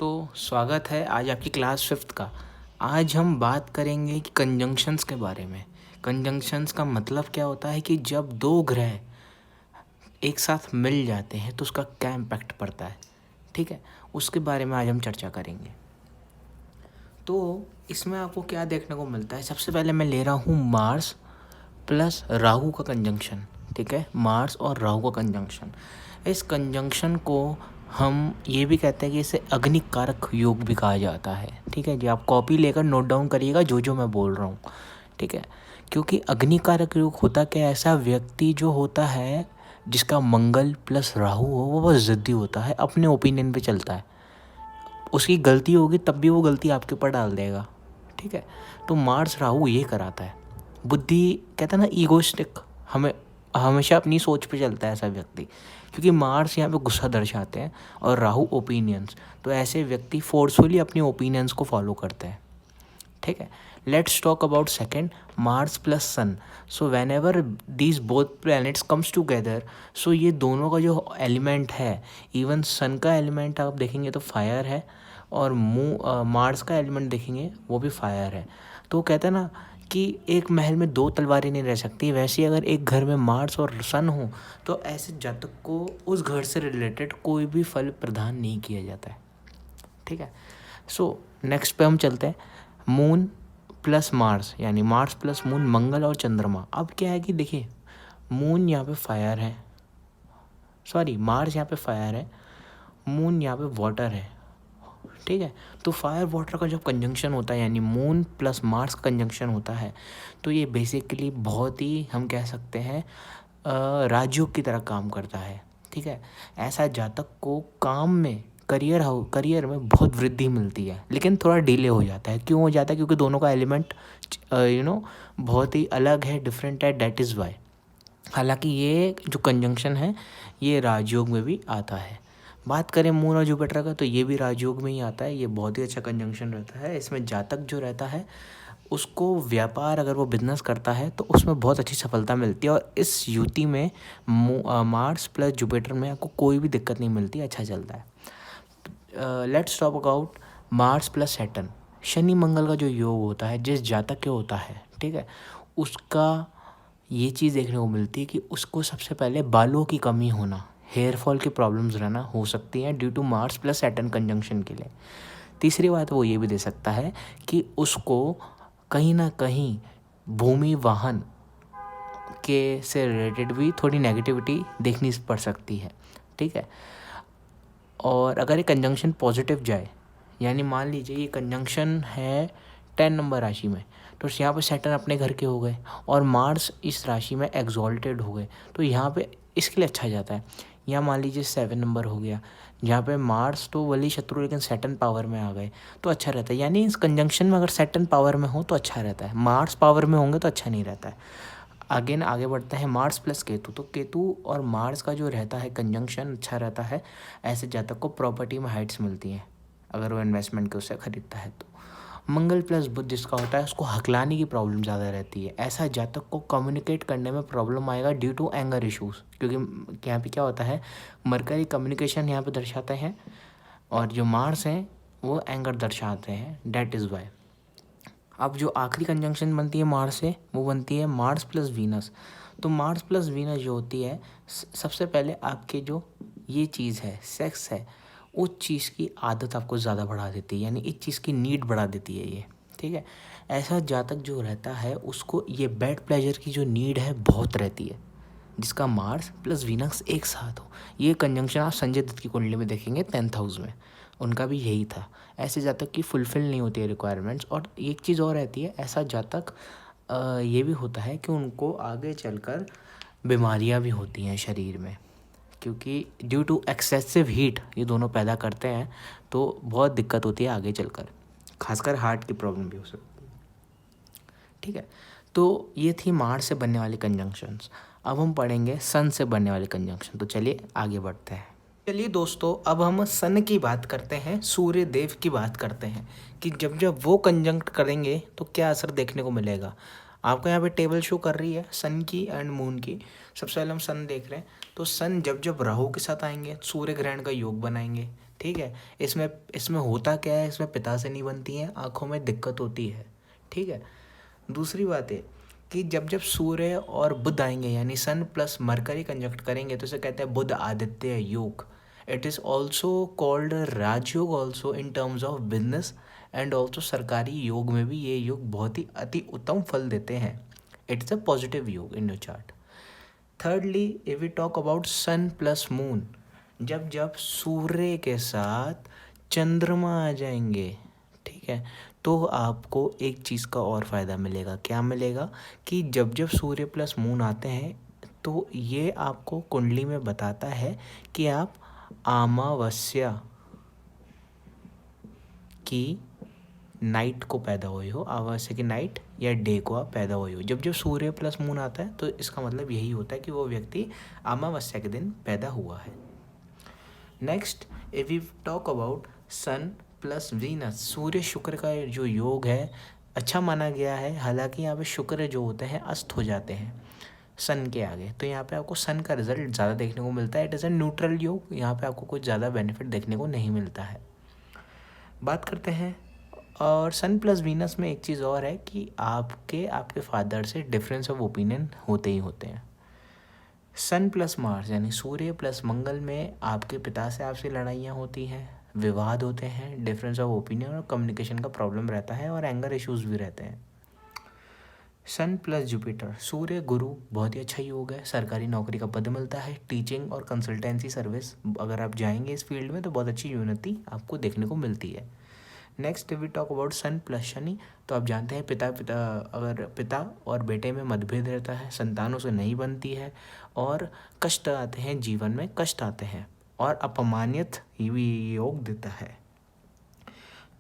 दोस्तों, स्वागत है आज आपकी क्लास फिफ्थ का। आज हम बात करेंगे कि कंजंक्शंस के बारे में। कंजंक्शंस का मतलब क्या होता है कि जब दो ग्रह एक साथ मिल जाते हैं तो उसका क्या इम्पैक्ट पड़ता है। ठीक है, उसके बारे में आज हम चर्चा करेंगे। तो इसमें आपको क्या देखने को मिलता है, सबसे पहले मैं ले रहा हूँ मार्स प्लस राहु का कंजंक्शन। ठीक है, मार्स और राहु का कंजंक्शन। इस कंजंक्शन को हम ये भी कहते हैं कि इसे अग्निकारक योग भी कहा जाता है। ठीक है जी, आप कॉपी लेकर नोट डाउन करिएगा जो जो मैं बोल रहा हूँ। ठीक है, क्योंकि अग्निकारक योग होता क्या, ऐसा व्यक्ति जो होता है जिसका मंगल प्लस राहु हो वो बहुत ज़िद्दी होता है, अपने ओपिनियन पे चलता है। उसकी गलती होगी तब भी वो गलती आपके ऊपर डाल देगा। ठीक है, तो मार्स राहु ये कराता है। बुद्धि कहता है ना, ईगोइस्टिक, हमें हमेशा अपनी सोच पे चलता है ऐसा व्यक्ति, क्योंकि मार्स यहाँ पे गुस्सा दर्शाते हैं और राहु ओपिनियंस। तो ऐसे व्यक्ति फोर्सफुली अपनी ओपिनियंस को फॉलो करते हैं। ठीक है, let's talk about second, Mars plus sun. So whenever these both planets comes together, so ये दोनों का जो एलिमेंट है, इवन सन का एलिमेंट आप देखेंगे तो फायर है, और मार्स का एलिमेंट देखेंगे वो भी फायर है। तो कहते हैं ना कि एक महल में दो तलवारें नहीं रह सकती, वैसे अगर एक घर में मार्स और सन हो तो ऐसे जातक को उस घर से रिलेटेड कोई भी फल प्रदान नहीं किया जाता है। ठीक है, सो नेक्स्ट पे हम चलते हैं, मून प्लस मार्स, यानी मार्स प्लस मून, मंगल और चंद्रमा। अब क्या है कि देखिए, मून यहाँ पे फायर है, सॉरी मार्स यहाँ पे फायर है, मून यहाँ पे वाटर है। ठीक है, तो फायर वाटर का जब कंजंक्शन होता है, यानी मून प्लस मार्स का कंजंक्शन होता है, तो ये बेसिकली बहुत ही हम कह सकते हैं राजयोग की तरह काम करता है। ठीक है, ऐसा जातक को काम में, करियर में बहुत वृद्धि मिलती है, लेकिन थोड़ा डिले हो जाता है। क्यों हो जाता है? क्योंकि दोनों का एलिमेंट बहुत ही अलग है, डिफरेंट है, डेट इज़ वाई। हालांकि ये जो कंजंक्शन है ये राजयोग में भी आता है। बात करें मून और जुपिटर का, तो ये भी राजयोग में ही आता है। ये बहुत ही अच्छा कंजंक्शन रहता है। इसमें जातक जो रहता है उसको व्यापार, अगर वो बिजनेस करता है तो उसमें बहुत अच्छी सफलता मिलती है, और इस युति में मार्स प्लस जुपिटर में आपको कोई भी दिक्कत नहीं मिलती, अच्छा चलता है। Let's talk about Mars plus Saturn. Shani Mangal का जो योग होता है, जिस जातक के होता है, ठीक है, उसका ये चीज़ देखने को मिलती है कि उसको सबसे पहले बालों की कमी होना, हेयर फॉल की प्रॉब्लम्स रहना हो सकती हैं due to Mars plus Saturn conjunction के लिए। तीसरी बात वो ये भी दे सकता है कि उसको कहीं ना कहीं भूमि वाहन के से रिलेटेड भी थोड़ी नेगेटिविटी देखनी पड़ सकती है। ठीक है, और अगर ये कंजंक्शन पॉजिटिव जाए, यानी मान लीजिए ये कंजंक्शन है 10 नंबर राशि में, तो यहाँ पे सैटर्न अपने घर के हो गए और मार्स इस राशि में एग्जॉल्टेड हो गए, तो यहाँ पे इसके लिए अच्छा जाता है। यहाँ मान लीजिए 7 नंबर हो गया, जहाँ पे मार्स तो वली शत्रु लेकिन सैटर्न पावर में आ गए, तो अच्छा रहता है। यानी इस कंजंक्शन में अगर सैटर्न पावर में हो तो अच्छा रहता है, मार्स पावर में होंगे तो अच्छा नहीं रहता है। आगे बढ़ते हैं, मार्स प्लस केतु। तो केतु और मार्स का जो रहता है कंजंक्शन अच्छा रहता है। ऐसे जातक को प्रॉपर्टी में हाइट्स मिलती हैं अगर वो इन्वेस्टमेंट के उससे ख़रीदता है तो। मंगल प्लस बुध जिसका होता है उसको हकलाने की प्रॉब्लम ज़्यादा रहती है। ऐसा जातक को कम्युनिकेट करने में प्रॉब्लम आएगा ड्यू टू एंगर इश्यूज़, क्योंकि यहाँ पे क्या होता है, मरकरी कम्युनिकेशन यहाँ पे दर्शाते हैं और जो मार्स हैं वो एंगर दर्शाते हैं, डेट इज़ वाई। अब जो आखिरी कंजंक्शन बनती है मार्स से, वो बनती है मार्स प्लस वीनस। तो मार्स प्लस वीनस जो होती है, सबसे पहले आपके जो ये चीज़ है, सेक्स है, उस चीज़ की आदत आपको ज़्यादा बढ़ा देती है, यानी इस चीज़ की नीड बढ़ा देती है ये। ठीक है, ऐसा जातक जो रहता है उसको ये बेड प्लेजर की जो नीड है बहुत रहती है, जिसका मार्स प्लस वीनस एक साथ हो। ये कंजंक्शन आप संजय दत्त की कुंडली में देखेंगे 10th हाउस में, उनका भी यही था। ऐसे जातक की फुलफ़िल नहीं होती है रिक्वायरमेंट्स। और एक चीज़ और रहती है, ऐसा जातक ये भी होता है कि उनको आगे चलकर बीमारियां भी होती हैं शरीर में, क्योंकि ड्यू टू एक्सेसिव हीट ये दोनों पैदा करते हैं, तो बहुत दिक्कत होती है आगे चलकर, खासकर हार्ट की प्रॉब्लम भी हो सकती है। ठीक है, तो ये थी मार्स से बनने वाले कंजंक्शंस। अब हम पढ़ेंगे सन से बनने वाले कंजंक्शन। तो चलिए आगे बढ़ते हैं। चलिए दोस्तों, अब हम सन की बात करते हैं, सूर्य देव की बात करते हैं कि जब जब वो कंजंक्ट करेंगे तो क्या असर देखने को मिलेगा। आपको यहाँ पे टेबल शो कर रही है सन की एंड मून की। सबसे पहले हम सन देख रहे हैं, तो सन जब जब राहु के साथ आएंगे सूर्य ग्रहण का योग बनाएंगे। ठीक है। इसमें इसमें होता क्या है, इसमें पिता से नहीं बनती हैं, आँखों में दिक्कत होती है। ठीक है। दूसरी बात है कि जब जब सूर्य और बुध आएंगे यानी सन प्लस मरकरी कंजक्ट करेंगे तो इसे कहते हैं बुध आदित्य योग। इट इज़ ऑल्सो कॉल्ड राजयोग also in terms of business and also सरकारी योग में भी ये योग बहुत ही अति उत्तम फल देते हैं। इट्स अ पॉजिटिव योग in your chart. Thirdly if we talk about sun plus moon, जब जब सूर्य के साथ चंद्रमा आ जाएंगे, ठीक है, तो आपको एक चीज़ का और फ़ायदा मिलेगा। क्या मिलेगा कि जब जब सूर्य प्लस मून आते हैं तो ये आपको कुंडली में बताता है कि आप अमावस्या की नाइट को पैदा हुए हो, अमावस्या की नाइट या डे को आप पैदा हुए हो। जब जब सूर्य प्लस मून आता है तो इसका मतलब यही होता है कि वो व्यक्ति अमावस्या के दिन पैदा हुआ है। Next if we talk about sun plus Venus, Surya Shukra का जो योग है अच्छा माना गया है। हालांकि यहाँ पे शुक्र जो होते हैं अस्त हो जाते हैं सन के आगे, तो यहाँ पे आपको सन का रिजल्ट ज़्यादा देखने को मिलता है। इट इज़ अ न्यूट्रल योग, यहाँ पे आपको कुछ ज़्यादा बेनिफिट देखने को नहीं मिलता है। बात करते हैं और सन प्लस वीनस में एक चीज़ और है कि आपके फादर से डिफरेंस ऑफ ओपिनियन होते ही होते हैं। सन प्लस मार्स यानी सूर्य प्लस मंगल में आपके पिता से आपसी लड़ाइयाँ होती हैं, विवाद होते हैं, डिफरेंस ऑफ ओपिनियन और कम्युनिकेशन का प्रॉब्लम रहता है और एंगर इश्यूज भी रहते हैं। सन प्लस जुपिटर, सूर्य गुरु बहुत ही अच्छा योग है, सरकारी नौकरी का पद मिलता है, टीचिंग और कंसल्टेंसी सर्विस अगर आप जाएंगे इस फील्ड में तो बहुत अच्छी उन्नति आपको देखने को मिलती है। Next we talk about sun plus Shani, तो आप जानते हैं अगर पिता और बेटे में मतभेद रहता है, संतानों से नहीं बनती है और कष्ट आते हैं, जीवन में कष्ट आते हैं और अपमानित योग देता है।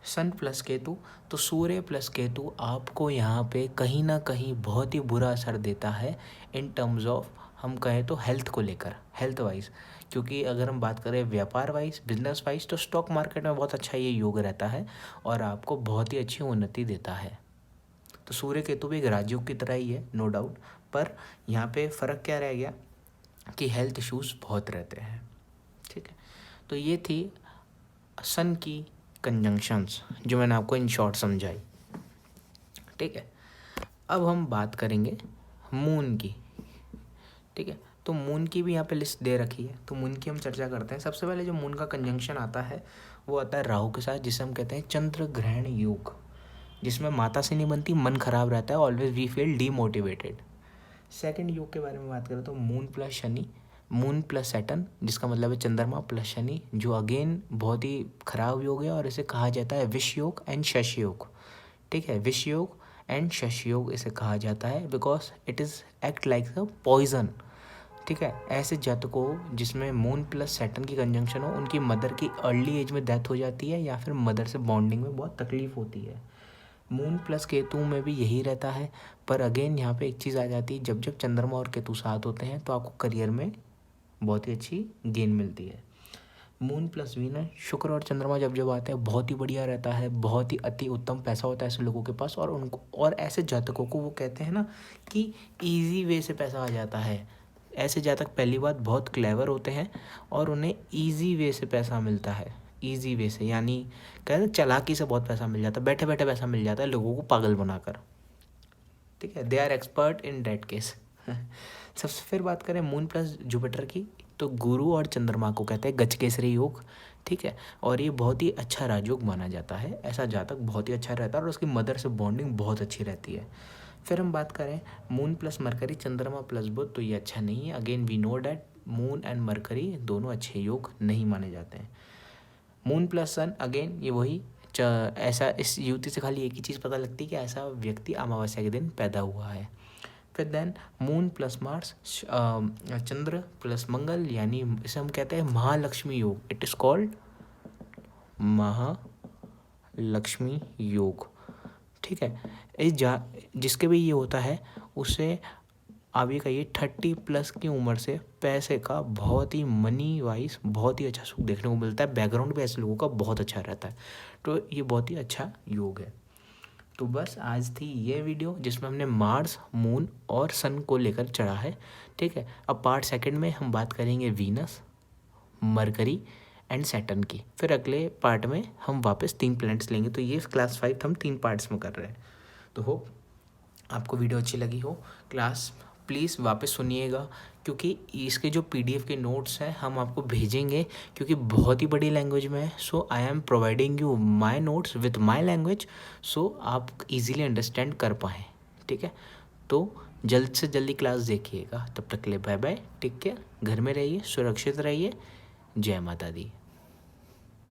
सन प्लस केतु, तो सूर्य प्लस केतु आपको यहाँ पे कहीं ना कहीं बहुत ही बुरा असर देता है इन टर्म्स ऑफ, हम कहें तो हेल्थ को लेकर, हेल्थ वाइज। क्योंकि अगर हम बात करें व्यापार वाइज, बिजनेस वाइज, तो स्टॉक मार्केट में बहुत अच्छा ये योग रहता है और आपको बहुत ही अच्छी उन्नति देता है। तो सूर्य केतु भी एक राजयोग की तरह ही है, नो डाउट, पर यहाँ पे फ़र्क क्या रह गया कि हेल्थ इश्यूज़ बहुत रहते हैं। ठीक है, तो ये थी सन की कंजंक्शंस जो मैंने आपको इन शॉर्ट समझाई। ठीक है, अब हम बात करेंगे मून की। ठीक है, तो मून की भी यहाँ पे लिस्ट दे रखी है, तो मून की हम चर्चा करते हैं। सबसे पहले जो मून का कंजंक्शन आता है वो आता है राहु के साथ, जिसे हम कहते हैं चंद्र ग्रहण योग, जिसमें माता से नहीं बनती, मन खराब रहता है, always we feel demotivated. Second योग के बारे में बात करें तो moon plus Shani, moon plus Saturn, जिसका मतलब है चंद्रमा प्लस शनि, जो अगेन बहुत ही खराब योग है और इसे कहा जाता है विष योग एंड शश योग। ठीक है, विष योग एंड शश योग इसे कहा जाता है because it is act like a poison. ठीक है, ऐसे जातकों जिसमें मून प्लस सैटर्न की कंजंक्शन हो, उनकी मदर की अर्ली एज में डेथ हो जाती है या फिर मदर से बॉन्डिंग में बहुत तकलीफ होती है। मून प्लस केतु में भी यही रहता है, पर अगेन यहाँ पे एक चीज़ आ जाती है, जब जब चंद्रमा और केतु साथ होते हैं तो आपको करियर में बहुत ही अच्छी गेन मिलती है। मून प्लस वीनस, शुक्र और चंद्रमा जब जब आते हैं बहुत ही बढ़िया रहता है, बहुत ही अति उत्तम पैसा होता है ऐसे लोगों के पास, और उनको और ऐसे जातकों को वो कहते हैं ना कि ईजी वे से पैसा आ जाता है। ऐसे जातक पहली बात बहुत क्लेवर होते हैं और उन्हें ईजी वे से पैसा मिलता है। ईजी वे से यानी कहते हैं चालाकी से बहुत पैसा मिल जाता है, बैठे बैठे पैसा मिल जाता है लोगों को पागल बनाकर। ठीक है, they are expert in that case. सबसे फिर बात करें मून प्लस जुपिटर की, तो गुरु और चंद्रमा को कहते हैं गजकेसरी योग। ठीक है, और ये बहुत ही अच्छा राजयोग माना जाता है, ऐसा जातक बहुत ही अच्छा रहता है और उसकी मदर से बॉन्डिंग बहुत अच्छी रहती है। फिर हम बात करें मून प्लस मरकरी, चंद्रमा प्लस बुध, तो ये अच्छा नहीं है। Again we know that moon and mercury दोनों अच्छे योग नहीं माने जाते हैं। मून प्लस सन, अगेन ये वही ऐसा, इस युवती से खाली एक ही चीज़ पता लगती है कि ऐसा व्यक्ति अमावस्या के दिन पैदा हुआ है। फिर देन मून प्लस मार्स, चंद्र प्लस मंगल, यानी इसे हम कहते हैं महालक्ष्मी योग। इट इज़ कॉल्ड महालक्ष्मी योग। ठीक है, जिसके भी ये होता है उसे आप ये कहिए 30+ की उम्र से पैसे का बहुत ही मनी वाइज बहुत ही अच्छा सुख देखने को मिलता है। बैकग्राउंड भी ऐसे लोगों का बहुत अच्छा रहता है, तो ये बहुत ही अच्छा योग है। तो बस आज थी ये वीडियो जिसमें हमने मार्स, मून और सन को लेकर चढ़ा है। ठीक है, अब पार्ट सेकंड में हम बात करेंगे वीनस, मरकरी एंड सैटर्न की। फिर अगले पार्ट में हम वापस 3 प्लैनेट्स लेंगे। तो ये क्लास 5 हम 3 पार्ट्स में कर रहे हैं। तो होप आपको वीडियो अच्छी लगी हो। क्लास प्लीज़ वापस सुनिएगा, क्योंकि इसके जो PDF के नोट्स हैं हम आपको भेजेंगे, क्योंकि बहुत ही बड़ी लैंग्वेज में है। So I am providing you my notes with my language, so आप इजीली अंडरस्टैंड कर पाएँ। ठीक है, तो जल्द से जल्दी क्लास देखिएगा। तब तक के लिए बाय बाय, टेक केयर, घर में रहिए, सुरक्षित रहिए। जय माता दी।